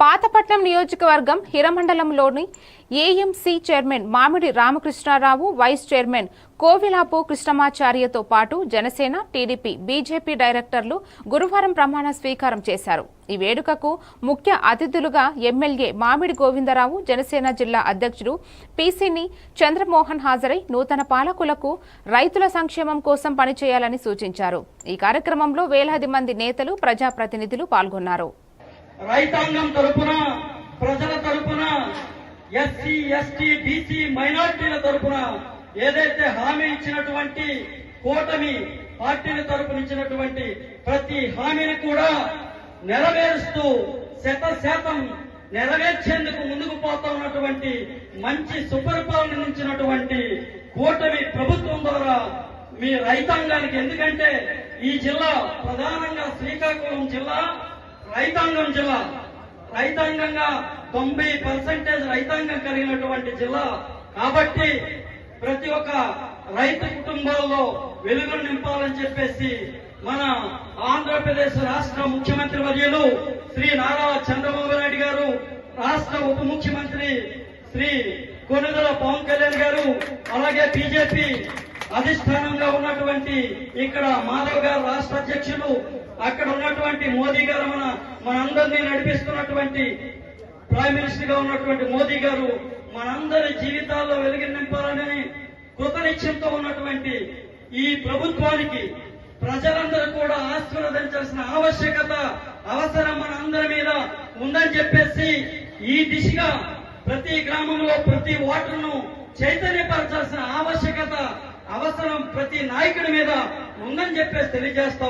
పాతపట్నం నియోజకవర్గం హిరమండలంలోని AMC chairman మామిడి Ramakrishna Rao, vice chairman కోవిలాపు కృష్ణమాచార్యతో పాటు జనసేన, టీడీపీ, బీజేపీ డైరెక్టర్లు గురువారం ప్రమాణ స్వీకారం చేశారు. ఈ వేడుకకు ముఖ్య అతిథులుగా ఎమ్మెల్యే మామిడి గోవిందరావు, జనసేన జిల్లా అధ్యక్షుడు పీసీని చంద్రమోహన్ హాజరై నూతన పాలకులకు రైతుల సంక్షేమం కోసం పనిచేయాలని సూచించారు. ఈ కార్యక్రమంలో వేలాది మంది నేతలు, ప్రజాప్రతినిధులు పాల్గొన్నారు. రైతాంగం తరపున, ప్రజల తరపున, ఎస్సీ, ఎస్టీ, బీసీ, మైనార్టీల తరపున ఏదైతే హామీ ఇచ్చినటువంటి కూటమి పార్టీల తరపున ఇచ్చినటువంటి ప్రతి హామీని కూడా నెరవేరుస్తూ శాతం నెరవేర్చేందుకు ముందుకు పోతా ఉన్నటువంటి మంచి సుపరిపాలన ఇచ్చినటువంటి కూటమి ప్రభుత్వం ద్వారా మీ రైతాంగానికి, ఎందుకంటే ఈ జిల్లా ప్రధానంగా శ్రీకాకుళం జిల్లా రైతాంగం జిల్లా, రైతాంగంగా 90% రైతాంగం కలిగినటువంటి జిల్లా కాబట్టి ప్రతి ఒక్క రైతు కుటుంబాల్లో వెలుగులు నింపాలని చెప్పేసి మన ఆంధ్రప్రదేశ్ రాష్ట్ర ముఖ్యమంత్రి వర్యులు శ్రీ నారా చంద్రబాబు నాయుడు గారు, రాష్ట్ర ఉప ముఖ్యమంత్రి శ్రీ కొణిదెల పవన్ కళ్యాణ్ గారు, అలాగే బీజేపీ అధిష్టానంగా ఉన్నటువంటి ఇక్కడ మాధవ్ గారు రాష్ట్ర అధ్యక్షులు, అక్కడ ఉన్నటువంటి మోదీ గారు మనందరినీ నడిపిస్తున్నటువంటి ప్రైమ్ మినిస్టర్ గా ఉన్నటువంటి మోదీ గారు మనందరి జీవితాల్లో వెలుగు నింపాలని కృతనిశ్చయంతో ఉన్నటువంటి ఈ ప్రభుత్వానికి ప్రజలందరూ కూడా ఆశీర్వదించాల్సిన అవసరం మన అందరి మీద ఉందని చెప్పేసి ఈ దిశగా ప్రతి గ్రామంలో ప్రతి ఓటర్ను చైతన్యపరచాల్సిన అవసరం ప్రతి నాయకుడి మీద ఉందని చెప్పేసి తెలియజేస్తాం.